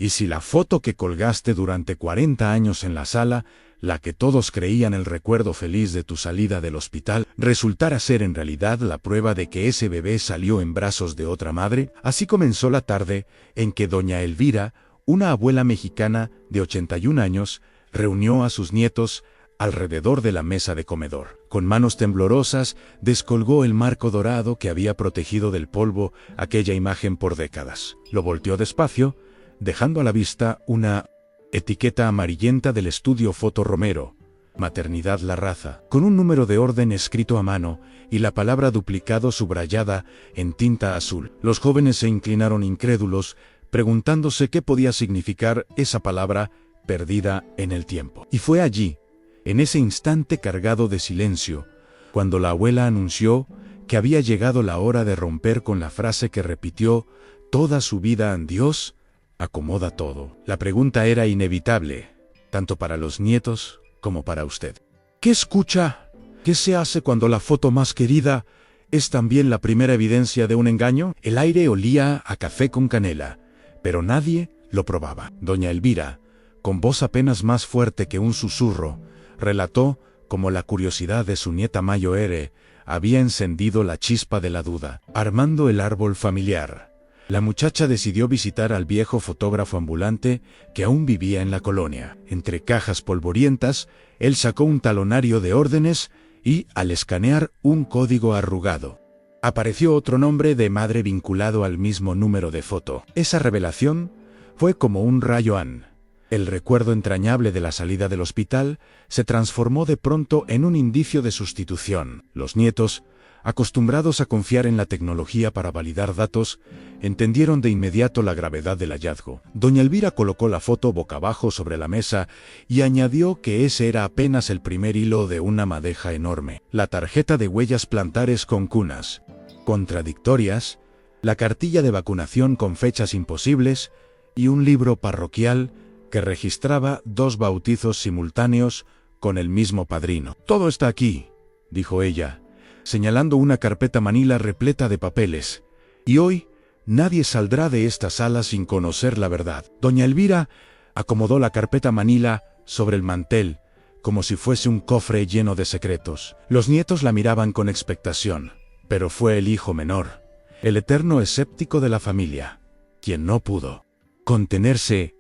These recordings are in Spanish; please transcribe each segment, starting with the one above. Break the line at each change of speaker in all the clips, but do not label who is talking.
Y si la foto que colgaste durante 40 años en la sala, la que todos creían el recuerdo feliz de tu salida del hospital, resultara ser en realidad la prueba de que ese bebé salió en brazos de otra madre, así comenzó la tarde en que doña Elvira, una abuela mexicana de 81 años, reunió a sus nietos alrededor de la mesa de comedor. Con manos temblorosas, descolgó el marco dorado que había protegido del polvo aquella imagen por décadas. Lo volteó despacio, dejando a la vista una etiqueta amarillenta del estudio Foto Romero, Maternidad La Raza, con un número de orden escrito a mano y la palabra duplicado subrayada en tinta azul. Los jóvenes se inclinaron incrédulos, preguntándose qué podía significar esa palabra perdida en el tiempo. Y fue allí, en ese instante cargado de silencio, cuando la abuela anunció que había llegado la hora de romper con la frase que repitió toda su vida: Dios acomoda todo. La pregunta era inevitable, tanto para los nietos como para usted. ¿Qué escucha? ¿Qué se hace cuando la foto más querida es también la primera evidencia de un engaño? El aire olía a café con canela, pero nadie lo probaba. Doña Elvira, con voz apenas más fuerte que un susurro, relató cómo la curiosidad de su nieta Mayo R. había encendido la chispa de la duda, armando el árbol familiar. La muchacha decidió visitar al viejo fotógrafo ambulante que aún vivía en la colonia. Entre cajas polvorientas, él sacó un talonario de órdenes y, al escanear un código arrugado, apareció otro nombre de madre vinculado al mismo número de foto. Esa revelación fue como un rayo. El recuerdo entrañable de la salida del hospital se transformó de pronto en un indicio de sustitución. Los nietos, acostumbrados a confiar en la tecnología para validar datos, entendieron de inmediato la gravedad del hallazgo. Doña Elvira colocó la foto boca abajo sobre la mesa y añadió que ese era apenas el primer hilo de una madeja enorme. La tarjeta de huellas plantares con cunas contradictorias, la cartilla de vacunación con fechas imposibles y un libro parroquial que registraba 2 bautizos simultáneos con el mismo padrino. «Todo está aquí», dijo ella, señalando una carpeta manila repleta de papeles. «Y hoy nadie saldrá de esta sala sin conocer la verdad». Doña Elvira acomodó la carpeta manila sobre el mantel, como si fuese un cofre lleno de secretos. Los nietos la miraban con expectación, pero fue el hijo menor, el eterno escéptico de la familia, quien no pudo contenerse.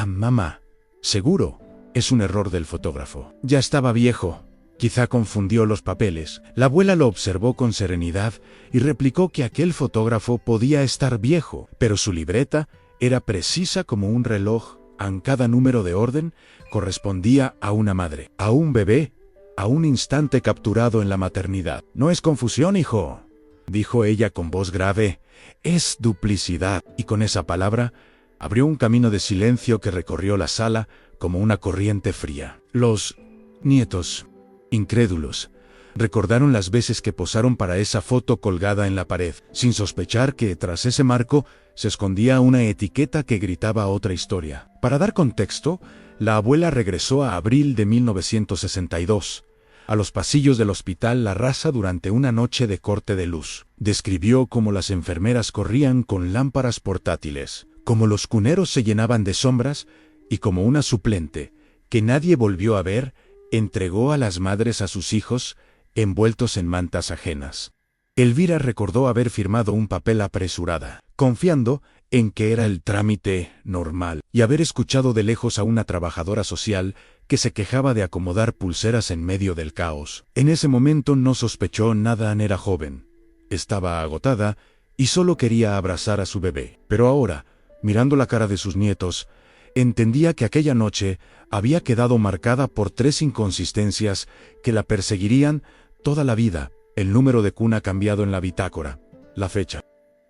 «Mamá, seguro, es un error del fotógrafo. Ya estaba viejo. Quizá confundió los papeles». La abuela lo observó con serenidad y replicó que aquel fotógrafo podía estar viejo, pero su libreta era precisa como un reloj. Cada número de orden correspondía a una madre, a un bebé, a un instante capturado en la maternidad. «No es confusión, hijo», dijo ella con voz grave, «es duplicidad». Y con esa palabra abrió un camino de silencio que recorrió la sala como una corriente fría. Los nietos, incrédulos, recordaron las veces que posaron para esa foto colgada en la pared, sin sospechar que tras ese marco se escondía una etiqueta que gritaba otra historia. Para dar contexto, la abuela regresó a abril de 1962, a los pasillos del Hospital La Raza durante una noche de corte de luz. Describió cómo las enfermeras corrían con lámparas portátiles, como los cuneros se llenaban de sombras y como una suplente, que nadie volvió a ver, entregó a las madres a sus hijos, envueltos en mantas ajenas. Elvira recordó haber firmado un papel apresurada, confiando en que era el trámite normal, y haber escuchado de lejos a una trabajadora social que se quejaba de acomodar pulseras en medio del caos. En ese momento no sospechó nada. Era joven, estaba agotada y solo quería abrazar a su bebé. Pero ahora, mirando la cara de sus nietos, entendía que aquella noche había quedado marcada por 3 inconsistencias que la perseguirían toda la vida: el número de cuna cambiado en la bitácora, la fecha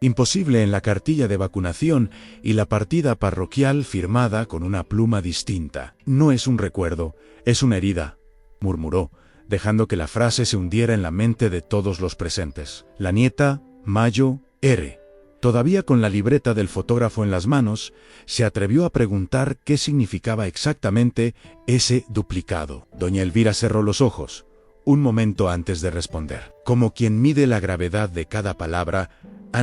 imposible en la cartilla de vacunación y la partida parroquial firmada con una pluma distinta. «No es un recuerdo, es una herida», murmuró, dejando que la frase se hundiera en la mente de todos los presentes. La nieta, Mayo R., todavía con la libreta del fotógrafo en las manos, se atrevió a preguntar qué significaba exactamente ese duplicado. Doña Elvira cerró los ojos un momento antes de responder. Como quien mide la gravedad de cada palabra,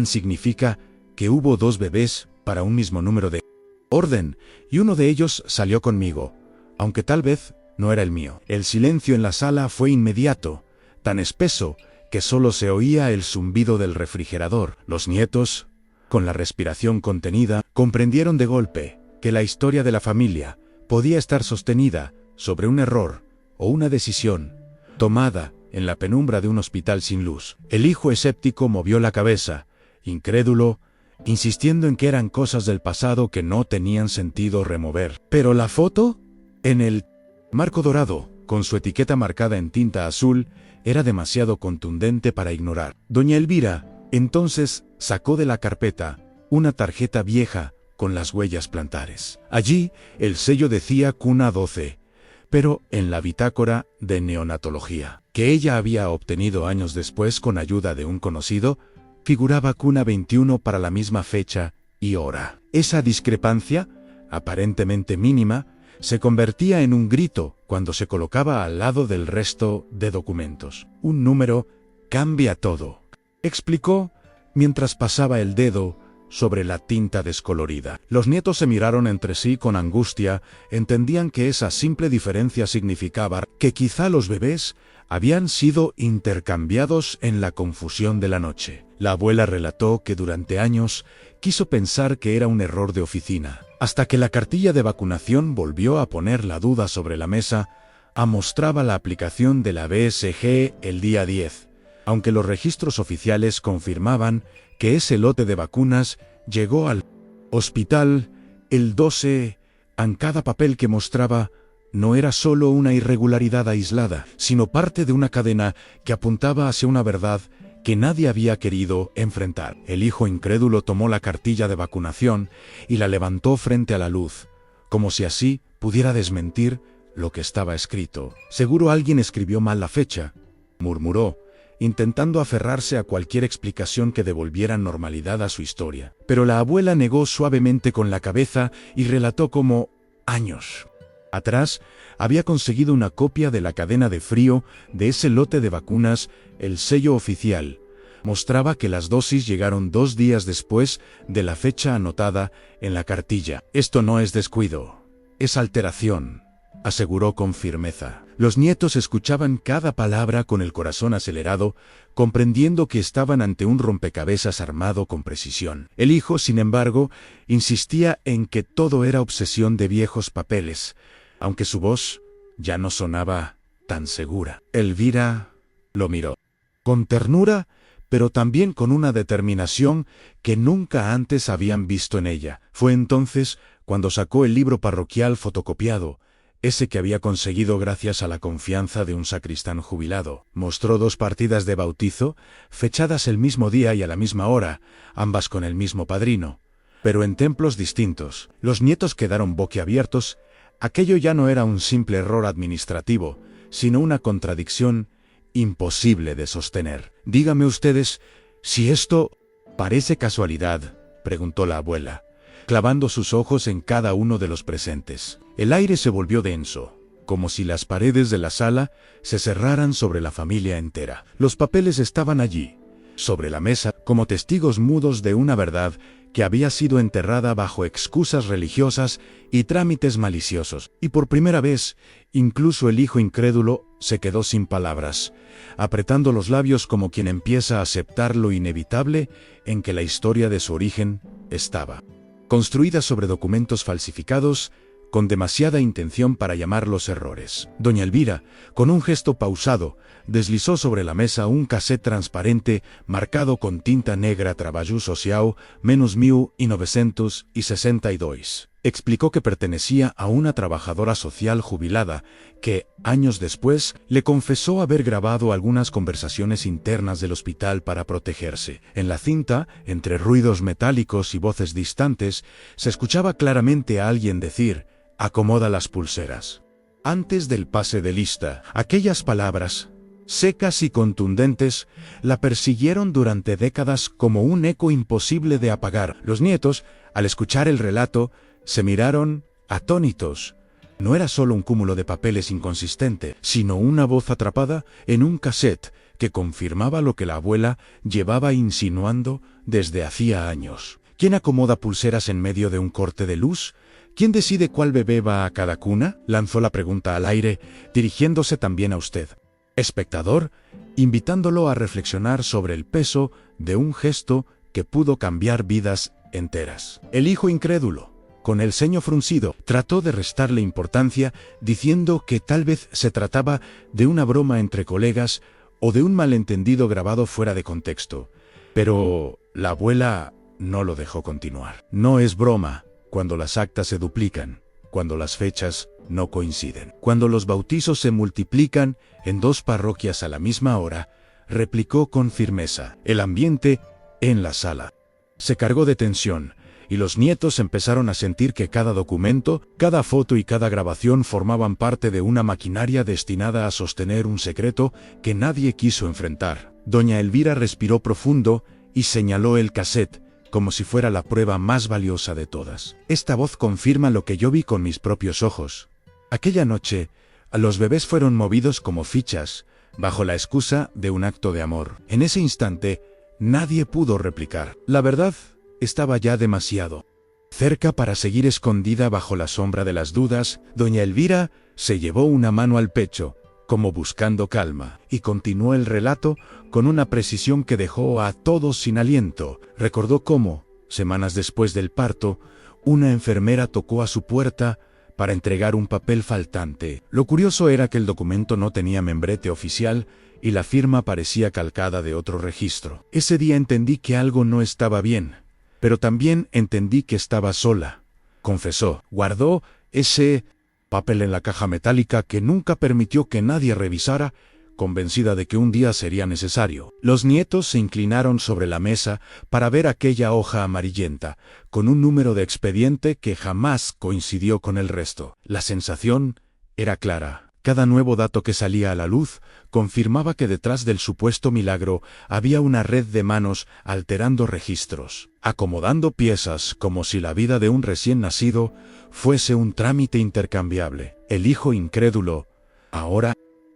significa que hubo 2 bebés para un mismo número de orden, y uno de ellos salió conmigo, aunque tal vez no era el mío. El silencio en la sala fue inmediato, tan espeso que solo se oía el zumbido del refrigerador. Los nietos, con la respiración contenida, comprendieron de golpe que la historia de la familia podía estar sostenida sobre un error o una decisión tomada en la penumbra de un hospital sin luz. El hijo escéptico movió la cabeza, incrédulo, insistiendo en que eran cosas del pasado que no tenían sentido remover. Pero la foto, en el marco dorado, con su etiqueta marcada en tinta azul, era demasiado contundente para ignorar. Doña Elvira, entonces, sacó de la carpeta una tarjeta vieja con las huellas plantares. Allí, el sello decía cuna 12, pero en la bitácora de neonatología, que ella había obtenido años después con ayuda de un conocido, figuraba cuna 21 para la misma fecha y hora. Esa discrepancia, aparentemente mínima, se convertía en un grito cuando se colocaba al lado del resto de documentos. Un número cambia todo, explicó mientras pasaba el dedo sobre la tinta descolorida. Los nietos se miraron entre sí con angustia, entendían que esa simple diferencia significaba que quizá los bebés habían sido intercambiados en la confusión de la noche. La abuela relató que durante años quiso pensar que era un error de oficina, hasta que la cartilla de vacunación volvió a poner la duda sobre la mesa, mostraba la aplicación de la BSG el día 10, aunque los registros oficiales confirmaban que ese lote de vacunas llegó al hospital el 12, en cada papel que mostraba no era solo una irregularidad aislada, sino parte de una cadena que apuntaba hacia una verdad que nadie había querido enfrentar. El hijo incrédulo tomó la cartilla de vacunación y la levantó frente a la luz, como si así pudiera desmentir lo que estaba escrito. Seguro alguien escribió mal la fecha, murmuró, intentando aferrarse a cualquier explicación que devolviera normalidad a su historia. Pero la abuela negó suavemente con la cabeza y relató cómo, años atrás, había conseguido una copia de la cadena de frío de ese lote de vacunas. El sello oficial mostraba que las dosis llegaron 2 días después de la fecha anotada en la cartilla. Esto no es descuido, es alteración, aseguró con firmeza. Los nietos escuchaban cada palabra con el corazón acelerado, comprendiendo que estaban ante un rompecabezas armado con precisión. El hijo, sin embargo, insistía en que todo era obsesión de viejos papeles, aunque su voz ya no sonaba tan segura. Elvira lo miró con ternura, pero también con una determinación que nunca antes habían visto en ella. Fue entonces cuando sacó el libro parroquial fotocopiado, ese que había conseguido gracias a la confianza de un sacristán jubilado. Mostró 2 partidas de bautizo, fechadas el mismo día y a la misma hora, ambas con el mismo padrino, pero en templos distintos. Los nietos quedaron boquiabiertos. Aquello ya no era un simple error administrativo, sino una contradicción imposible de sostener. «Dígame ustedes, si esto parece casualidad», preguntó la abuela, clavando sus ojos en cada uno de los presentes. El aire se volvió denso, como si las paredes de la sala se cerraran sobre la familia entera. Los papeles estaban allí, sobre la mesa, como testigos mudos de una verdad que había sido enterrada bajo excusas religiosas y trámites maliciosos. Y por primera vez, incluso el hijo incrédulo se quedó sin palabras, apretando los labios como quien empieza a aceptar lo inevitable en que la historia de su origen estaba construida sobre documentos falsificados, con demasiada intención para llamarlos errores. Doña Elvira, con un gesto pausado, deslizó sobre la mesa un cassette transparente marcado con tinta negra Travalló Social -1962. Explicó que pertenecía a una trabajadora social jubilada que, años después, le confesó haber grabado algunas conversaciones internas del hospital para protegerse. En la cinta, entre ruidos metálicos y voces distantes, se escuchaba claramente a alguien decir: «Acomoda las pulseras». Antes del pase de lista, aquellas palabras, secas y contundentes, la persiguieron durante décadas como un eco imposible de apagar. Los nietos, al escuchar el relato, se miraron atónitos. No era solo un cúmulo de papeles inconsistente, sino una voz atrapada en un cassette que confirmaba lo que la abuela llevaba insinuando desde hacía años. ¿Quién acomoda pulseras en medio de un corte de luz? ¿Quién decide cuál bebé va a cada cuna? Lanzó la pregunta al aire, dirigiéndose también a usted, espectador, invitándolo a reflexionar sobre el peso de un gesto que pudo cambiar vidas enteras. El hijo incrédulo, con el ceño fruncido, trató de restarle importancia, diciendo que tal vez se trataba de una broma entre colegas o de un malentendido grabado fuera de contexto. Pero la abuela no lo dejó continuar. No es broma cuando las actas se duplican, cuando las fechas no coinciden, cuando los bautizos se multiplican en 2 parroquias a la misma hora, replicó con firmeza. El ambiente en la sala se cargó de tensión, y los nietos empezaron a sentir que cada documento, cada foto y cada grabación formaban parte de una maquinaria destinada a sostener un secreto que nadie quiso enfrentar. Doña Elvira respiró profundo y señaló el cassette, como si fuera la prueba más valiosa de todas. Esta voz confirma lo que yo vi con mis propios ojos. Aquella noche, los bebés fueron movidos como fichas, bajo la excusa de un acto de amor. En ese instante, nadie pudo replicar. La verdad estaba ya demasiado cerca para seguir escondida bajo la sombra de las dudas. Doña Elvira se llevó una mano al pecho, como buscando calma, y continuó el relato con una precisión que dejó a todos sin aliento. Recordó cómo, semanas después del parto, una enfermera tocó a su puerta para entregar un papel faltante. Lo curioso era que el documento no tenía membrete oficial y la firma parecía calcada de otro registro. Ese día entendí que algo no estaba bien, pero también entendí que estaba sola, confesó. Guardó ese papel en la caja metálica que nunca permitió que nadie revisara, convencida de que un día sería necesario. Los nietos se inclinaron sobre la mesa para ver aquella hoja amarillenta, con un número de expediente que jamás coincidió con el resto. La sensación era clara. Cada nuevo dato que salía a la luz confirmaba que detrás del supuesto milagro había una red de manos alterando registros, acomodando piezas como si la vida de un recién nacido fuese un trámite intercambiable. El hijo incrédulo, ahora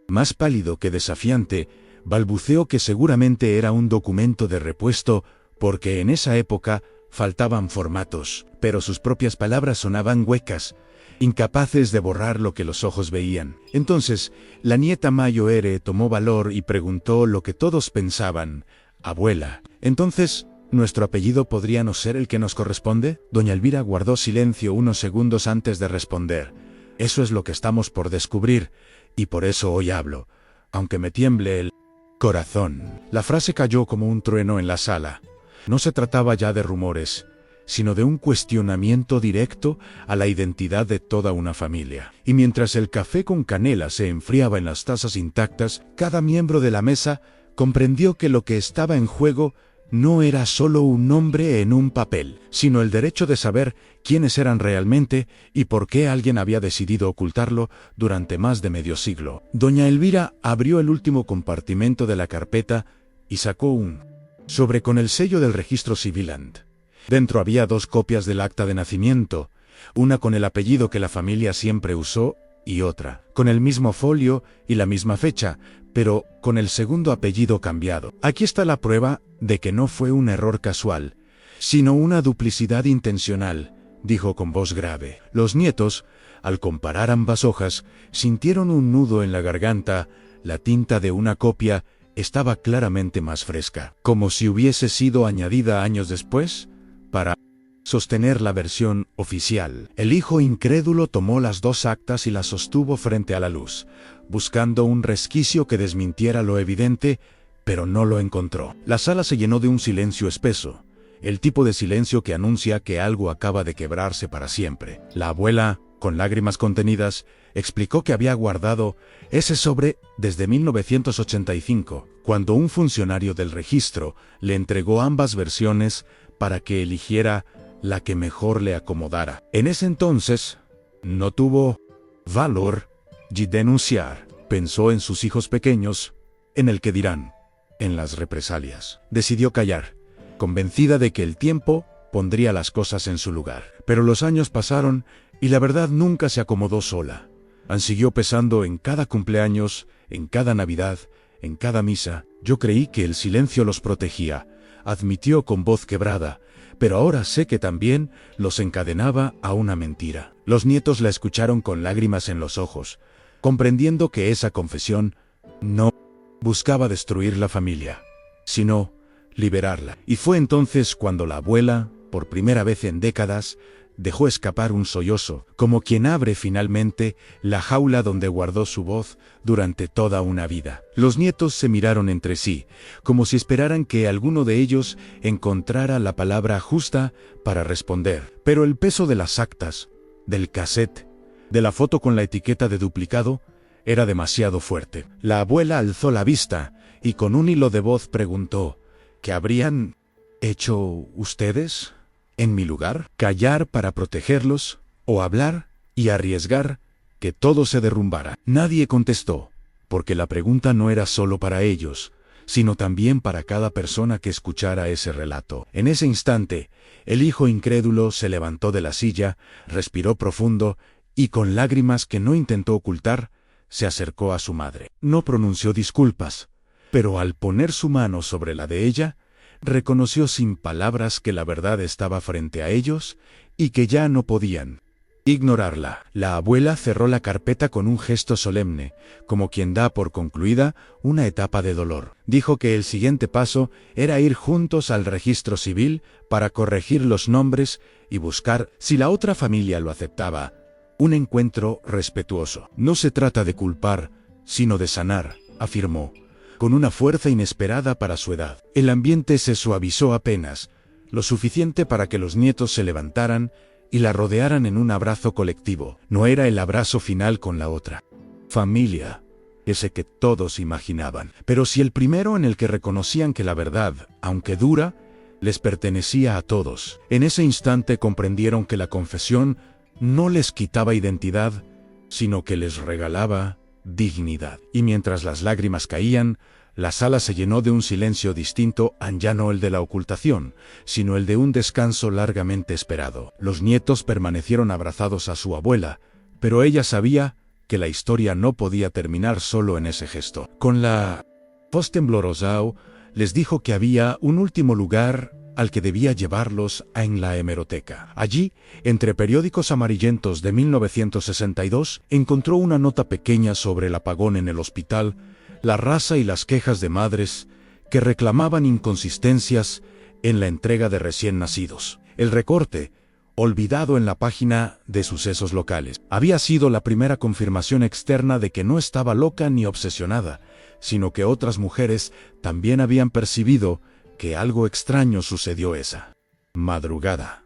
más pálido que desafiante, balbuceó que seguramente era un documento de repuesto, porque en esa época faltaban formatos, pero sus propias palabras sonaban huecas, incapaces de borrar lo que los ojos veían. Entonces, la nieta Mayoere tomó valor y preguntó lo que todos pensaban. Abuela, ¿entonces nuestro apellido podría no ser el que nos corresponde? Doña Elvira guardó silencio unos segundos antes de responder. Eso es lo que estamos por descubrir, y por eso hoy hablo, aunque me tiemble el corazón. La frase cayó como un trueno en la sala. No se trataba ya de rumores, sino de un cuestionamiento directo a la identidad de toda una familia. Y mientras el café con canela se enfriaba en las tazas intactas, cada miembro de la mesa comprendió que lo que estaba en juego no era solo un nombre en un papel, sino el derecho de saber quiénes eran realmente y por qué alguien había decidido ocultarlo durante más de medio siglo. Doña Elvira abrió el último compartimento de la carpeta y sacó un sobre con el sello del registro Civiland. Dentro había 2 copias del acta de nacimiento, una con el apellido que la familia siempre usó y otra con el mismo folio y la misma fecha, pero con el segundo apellido cambiado. Aquí está la prueba de que no fue un error casual, sino una duplicidad intencional, dijo con voz grave. Los nietos, al comparar ambas hojas, sintieron un nudo en la garganta. La tinta de una copia estaba claramente más fresca, como si hubiese sido añadida años después, para sostener la versión oficial. El hijo incrédulo tomó las 2 actas y las sostuvo frente a la luz, buscando un resquicio que desmintiera lo evidente, pero no lo encontró. La sala se llenó de un silencio espeso, el tipo de silencio que anuncia que algo acaba de quebrarse para siempre. La abuela, con lágrimas contenidas, explicó que había guardado ese sobre desde 1985, cuando un funcionario del registro le entregó ambas versiones para que eligiera la que mejor le acomodara. En ese entonces, no tuvo valor de denunciar. Pensó en sus hijos pequeños, en el que dirán, en las represalias. Decidió callar, convencida de que el tiempo pondría las cosas en su lugar. Pero los años pasaron y la verdad nunca se acomodó sola. Siguió pesando en cada cumpleaños, en cada Navidad, en cada misa. Yo creí que el silencio los protegía, admitió con voz quebrada, pero ahora sé que también los encadenaba a una mentira. Los nietos la escucharon con lágrimas en los ojos, comprendiendo que esa confesión no buscaba destruir la familia, sino liberarla. Y fue entonces cuando la abuela, por primera vez en décadas, dejó escapar un sollozo, como quien abre finalmente la jaula donde guardó su voz durante toda una vida. Los nietos se miraron entre sí, como si esperaran que alguno de ellos encontrara la palabra justa para responder. Pero el peso de las actas, del cassette, de la foto con la etiqueta de duplicado, era demasiado fuerte. La abuela alzó la vista y con un hilo de voz preguntó: ¿qué habrían hecho ustedes en mi lugar? ¿Callar para protegerlos o hablar y arriesgar que todo se derrumbara? Nadie contestó, porque la pregunta no era solo para ellos, sino también para cada persona que escuchara ese relato. En ese instante, el hijo incrédulo se levantó de la silla, respiró profundo y con lágrimas que no intentó ocultar, se acercó a su madre. No pronunció disculpas, pero al poner su mano sobre la de ella, reconoció sin palabras que la verdad estaba frente a ellos y que ya no podían ignorarla. La abuela cerró la carpeta con un gesto solemne, como quien da por concluida una etapa de dolor. Dijo que el siguiente paso era ir juntos al registro civil para corregir los nombres y buscar, si la otra familia lo aceptaba, un encuentro respetuoso. No se trata de culpar, sino de sanar, afirmó, con una fuerza inesperada para su edad. El ambiente se suavizó apenas, lo suficiente para que los nietos se levantaran y la rodearan en un abrazo colectivo. No era el abrazo final con la otra familia, ese que todos imaginaban, pero sí el primero en el que reconocían que la verdad, aunque dura, les pertenecía a todos. En ese instante comprendieron que la confesión no les quitaba identidad, sino que les regalaba dignidad. Y mientras las lágrimas caían, la sala se llenó de un silencio distinto, ya no el de la ocultación, sino el de un descanso largamente esperado. Los nietos permanecieron abrazados a su abuela, pero ella sabía que la historia no podía terminar solo en ese gesto. Con la voz temblorosa les dijo que había un último lugar al que debía llevarlos en la hemeroteca. Allí, entre periódicos amarillentos de 1962, encontró una nota pequeña sobre el apagón en el hospital, la raza y las quejas de madres que reclamaban inconsistencias en la entrega de recién nacidos. El recorte, olvidado en la página de sucesos locales, había sido la primera confirmación externa de que no estaba loca ni obsesionada, sino que otras mujeres también habían percibido que algo extraño sucedió esa madrugada.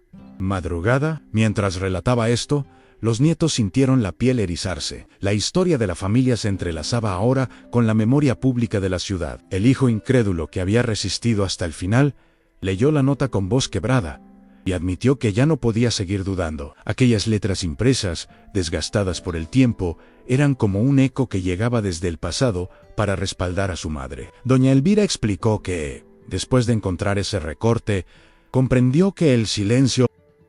Mientras relataba esto, los nietos sintieron la piel erizarse. La historia de la familia se entrelazaba ahora con la memoria pública de la ciudad. El hijo incrédulo que había resistido hasta el final, leyó la nota con voz quebrada y admitió que ya no podía seguir dudando. Aquellas letras impresas, desgastadas por el tiempo, eran como un eco que llegaba desde el pasado para respaldar a su madre. Doña Elvira explicó que, después de encontrar ese recorte, comprendió que el silencio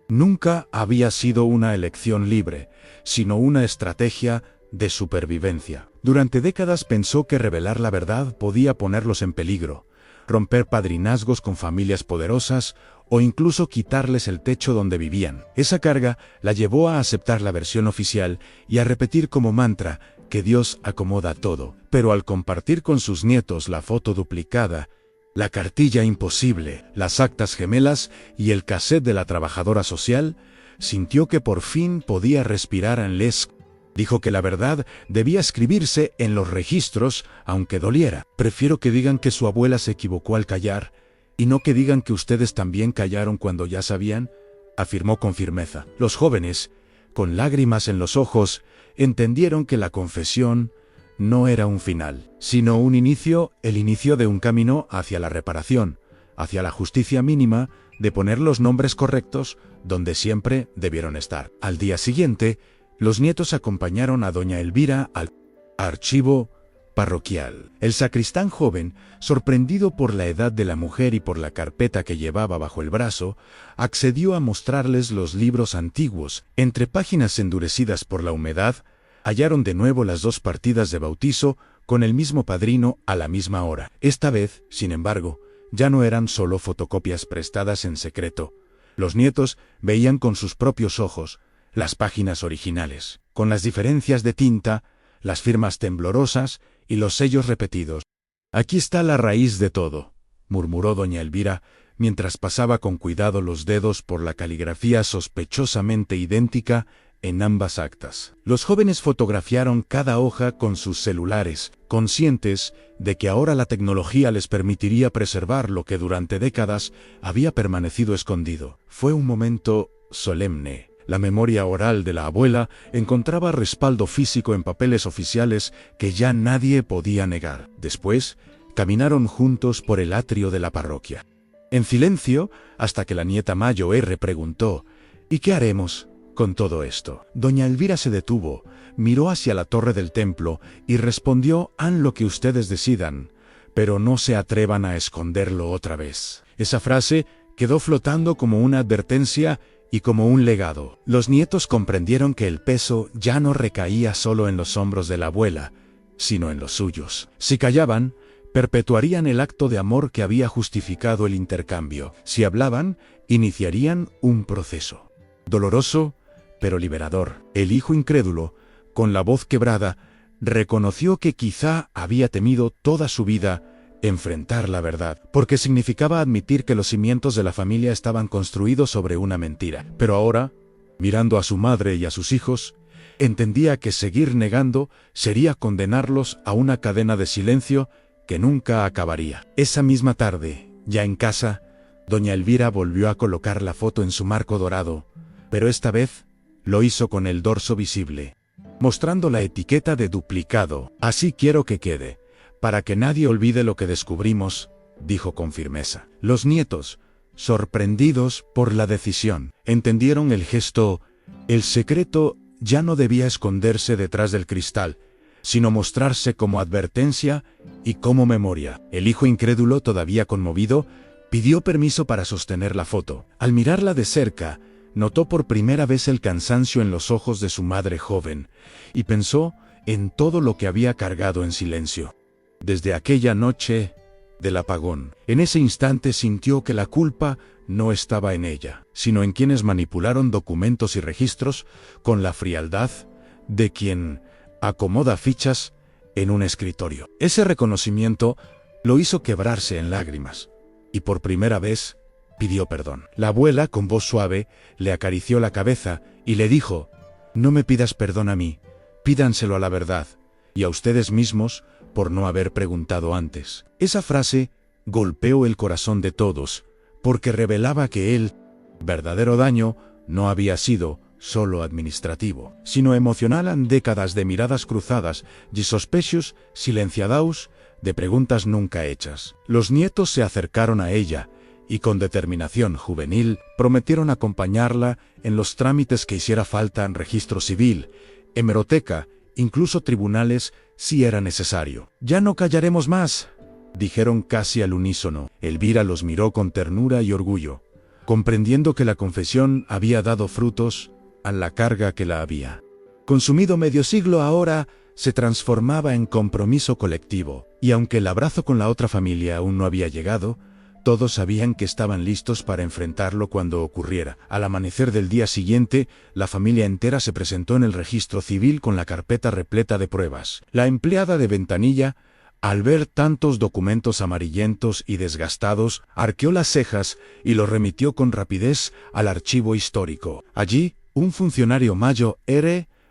nunca había sido una elección libre, sino una estrategia de supervivencia. Durante décadas pensó que revelar la verdad podía ponerlos en peligro, romper padrinazgos con familias poderosas o incluso quitarles el techo donde vivían. Esa carga la llevó a aceptar la versión oficial y a repetir como mantra que Dios acomoda todo. Pero al compartir con sus nietos la foto duplicada, la cartilla imposible, las actas gemelas y el cassette de la trabajadora social, sintió que por fin podía respirar en les. Dijo que la verdad debía escribirse en los registros, aunque doliera. Prefiero que digan que su abuela se equivocó al callar, y no que digan que ustedes también callaron cuando ya sabían, afirmó con firmeza. Los jóvenes, con lágrimas en los ojos, entendieron que la confesión no era un final, sino un inicio, el inicio de un camino hacia la reparación, hacia la justicia mínima de poner los nombres correctos donde siempre debieron estar. Al día siguiente, los nietos acompañaron a doña Elvira al archivo parroquial. El sacristán joven, sorprendido por la edad de la mujer y por la carpeta que llevaba bajo el brazo, accedió a mostrarles los libros antiguos. Entre páginas endurecidas por la humedad, hallaron de nuevo las dos partidas de bautizo con el mismo padrino a la misma hora. Esta vez, sin embargo, ya no eran solo fotocopias prestadas en secreto, Los nietos veían con sus propios ojos las páginas originales, con las diferencias de tinta, las firmas temblorosas y los sellos repetidos. «Aquí está la raíz de todo», murmuró doña Elvira, mientras pasaba con cuidado los dedos por la caligrafía sospechosamente idéntica en ambas actas. Los jóvenes fotografiaron cada hoja con sus celulares, conscientes de que ahora la tecnología les permitiría preservar lo que durante décadas había permanecido escondido. Fue un momento solemne. La memoria oral de la abuela encontraba respaldo físico en papeles oficiales que ya nadie podía negar. Después, caminaron juntos por el atrio de la parroquia. En silencio, hasta que la nieta Mayo preguntó: «¿Y qué haremos con todo esto?». Doña Elvira se detuvo, miró hacia la torre del templo y respondió: «Han lo que ustedes decidan, pero no se atrevan a esconderlo otra vez». Esa frase quedó flotando como una advertencia y como un legado. Los nietos comprendieron que el peso ya no recaía solo en los hombros de la abuela, sino en los suyos. Si callaban, perpetuarían el acto de amor que había justificado el intercambio. Si hablaban, iniciarían un proceso doloroso, pero liberador. El hijo incrédulo, con la voz quebrada, reconoció que quizá había temido toda su vida enfrentar la verdad, porque significaba admitir que los cimientos de la familia estaban construidos sobre una mentira. Pero ahora, mirando a su madre y a sus hijos, entendía que seguir negando sería condenarlos a una cadena de silencio que nunca acabaría. Esa misma tarde, ya en casa, doña Elvira volvió a colocar la foto en su marco dorado, pero esta vez lo hizo con el dorso visible, mostrando la etiqueta de duplicado. «Así quiero que quede, para que nadie olvide lo que descubrimos», dijo con firmeza. Los nietos, sorprendidos por la decisión, entendieron el gesto. El secreto ya no debía esconderse detrás del cristal, sino mostrarse como advertencia y como memoria. El hijo incrédulo, todavía conmovido, pidió permiso para sostener la foto. Al mirarla de cerca, notó por primera vez el cansancio en los ojos de su madre joven, y pensó en todo lo que había cargado en silencio desde aquella noche del apagón. En ese instante sintió que la culpa no estaba en ella, sino en quienes manipularon documentos y registros con la frialdad de quien acomoda fichas en un escritorio. Ese reconocimiento lo hizo quebrarse en lágrimas, y por primera vez pidió perdón. La abuela, con voz suave, le acarició la cabeza y le dijo: «No me pidas perdón a mí, pídanselo a la verdad, y a ustedes mismos, por no haber preguntado antes». Esa frase golpeó el corazón de todos, porque revelaba que el verdadero daño no había sido solo administrativo, sino emocional, en décadas de miradas cruzadas y sospechos silenciados, de preguntas nunca hechas. Los nietos se acercaron a ella y con determinación juvenil prometieron acompañarla en los trámites que hiciera falta en registro civil, hemeroteca, incluso tribunales si era necesario. «Ya no callaremos más», dijeron casi al unísono. Elvira los miró con ternura y orgullo, comprendiendo que la confesión había dado frutos a la carga que la había consumido medio siglo. Ahora se transformaba en compromiso colectivo, y aunque el abrazo con la otra familia aún no había llegado, todos sabían que estaban listos para enfrentarlo cuando ocurriera. Al amanecer del día siguiente, la familia entera se presentó en el registro civil con la carpeta repleta de pruebas. La empleada de ventanilla, al ver tantos documentos amarillentos y desgastados, arqueó las cejas y los remitió con rapidez al archivo histórico. Allí, un funcionario Mayo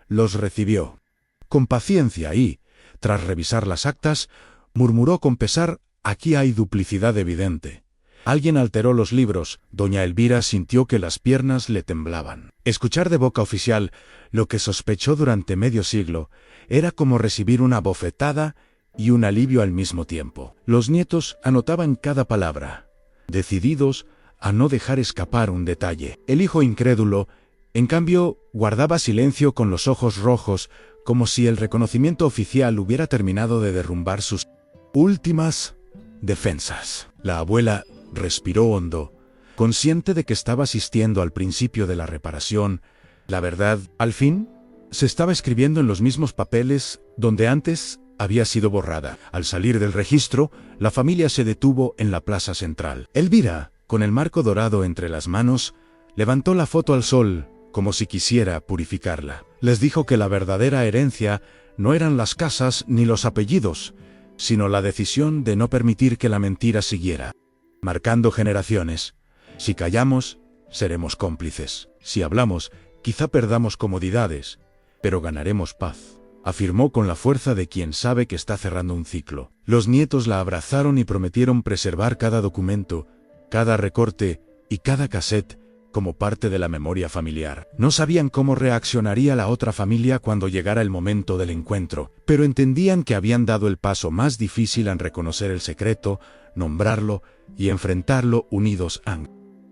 los recibió con paciencia y, tras revisar las actas, murmuró con pesar: «Aquí hay duplicidad evidente». Alguien alteró los libros. Doña Elvira sintió que las piernas le temblaban. Escuchar de boca oficial lo que sospechó durante medio siglo era como recibir una bofetada y un alivio al mismo tiempo. Los nietos anotaban cada palabra, decididos a no dejar escapar un detalle. El hijo incrédulo, en cambio, guardaba silencio con los ojos rojos, como si el reconocimiento oficial hubiera terminado de derrumbar sus últimas defensas. La abuela respiró hondo, consciente de que estaba asistiendo al principio de la reparación. La verdad, al fin, se estaba escribiendo en los mismos papeles donde antes había sido borrada. Al salir del registro, la familia se detuvo en la plaza central. Elvira, con el marco dorado entre las manos, Levantó la foto al sol, como si quisiera purificarla. Les dijo que la verdadera herencia no eran las casas ni los apellidos, sino la decisión de no permitir que la mentira siguiera, marcando generaciones. Si callamos, seremos cómplices. Si hablamos, quizá perdamos comodidades, pero ganaremos paz, afirmó con la fuerza de quien sabe que está cerrando un ciclo. Los nietos la abrazaron y prometieron preservar cada documento, cada recorte y cada cassette como parte de la memoria familiar. No sabían cómo reaccionaría la otra familia cuando llegara el momento del encuentro, pero entendían que habían dado el paso más difícil en reconocer el secreto, nombrarlo y enfrentarlo unidos.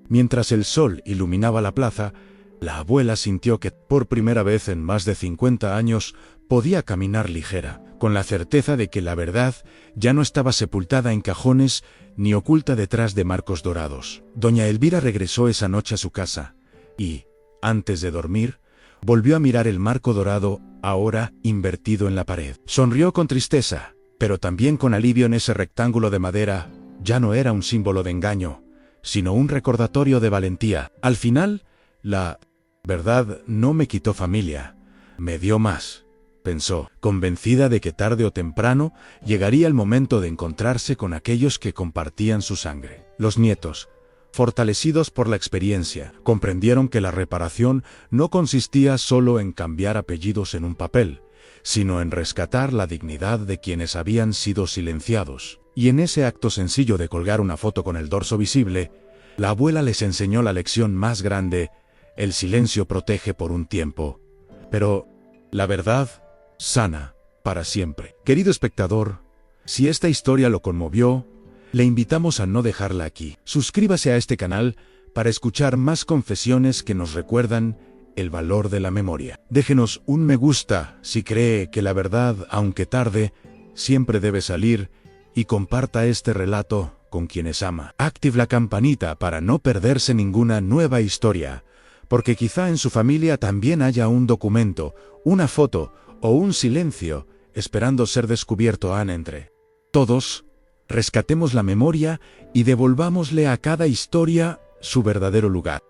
Mientras el sol iluminaba la plaza, la abuela sintió que, por primera vez en más de 50 años, podía caminar ligera, con la certeza de que la verdad ya no estaba sepultada en cajones ni oculta detrás de marcos dorados. Doña Elvira regresó esa noche a su casa y, antes de dormir, volvió a mirar el marco dorado, ahora invertido en la pared. Sonrió con tristeza, pero también con alivio. En ese rectángulo de madera ya no era un símbolo de engaño, sino un recordatorio de valentía. Al final, la verdad no me quitó familia, me dio más, pensó, convencida de que tarde o temprano llegaría el momento de encontrarse con aquellos que compartían su sangre. Los nietos, fortalecidos por la experiencia, comprendieron que la reparación no consistía solo en cambiar apellidos en un papel, sino en rescatar la dignidad de quienes habían sido silenciados. Y en ese acto sencillo de colgar una foto con el dorso visible, la abuela les enseñó la lección más grande: el silencio protege por un tiempo, pero la verdad sana para siempre. Querido espectador, si esta historia lo conmovió, le invitamos a no dejarla aquí. Suscríbase a este canal para escuchar más confesiones que nos recuerdan el valor de la memoria. Déjenos un me gusta si cree que la verdad, aunque tarde, siempre debe salir, y comparta este relato con quienes ama. Active la campanita para no perderse ninguna nueva historia, porque quizá en su familia también haya un documento, una foto o un silencio esperando ser descubierto. Entre todos, rescatemos la memoria y devolvámosle a cada historia su verdadero lugar.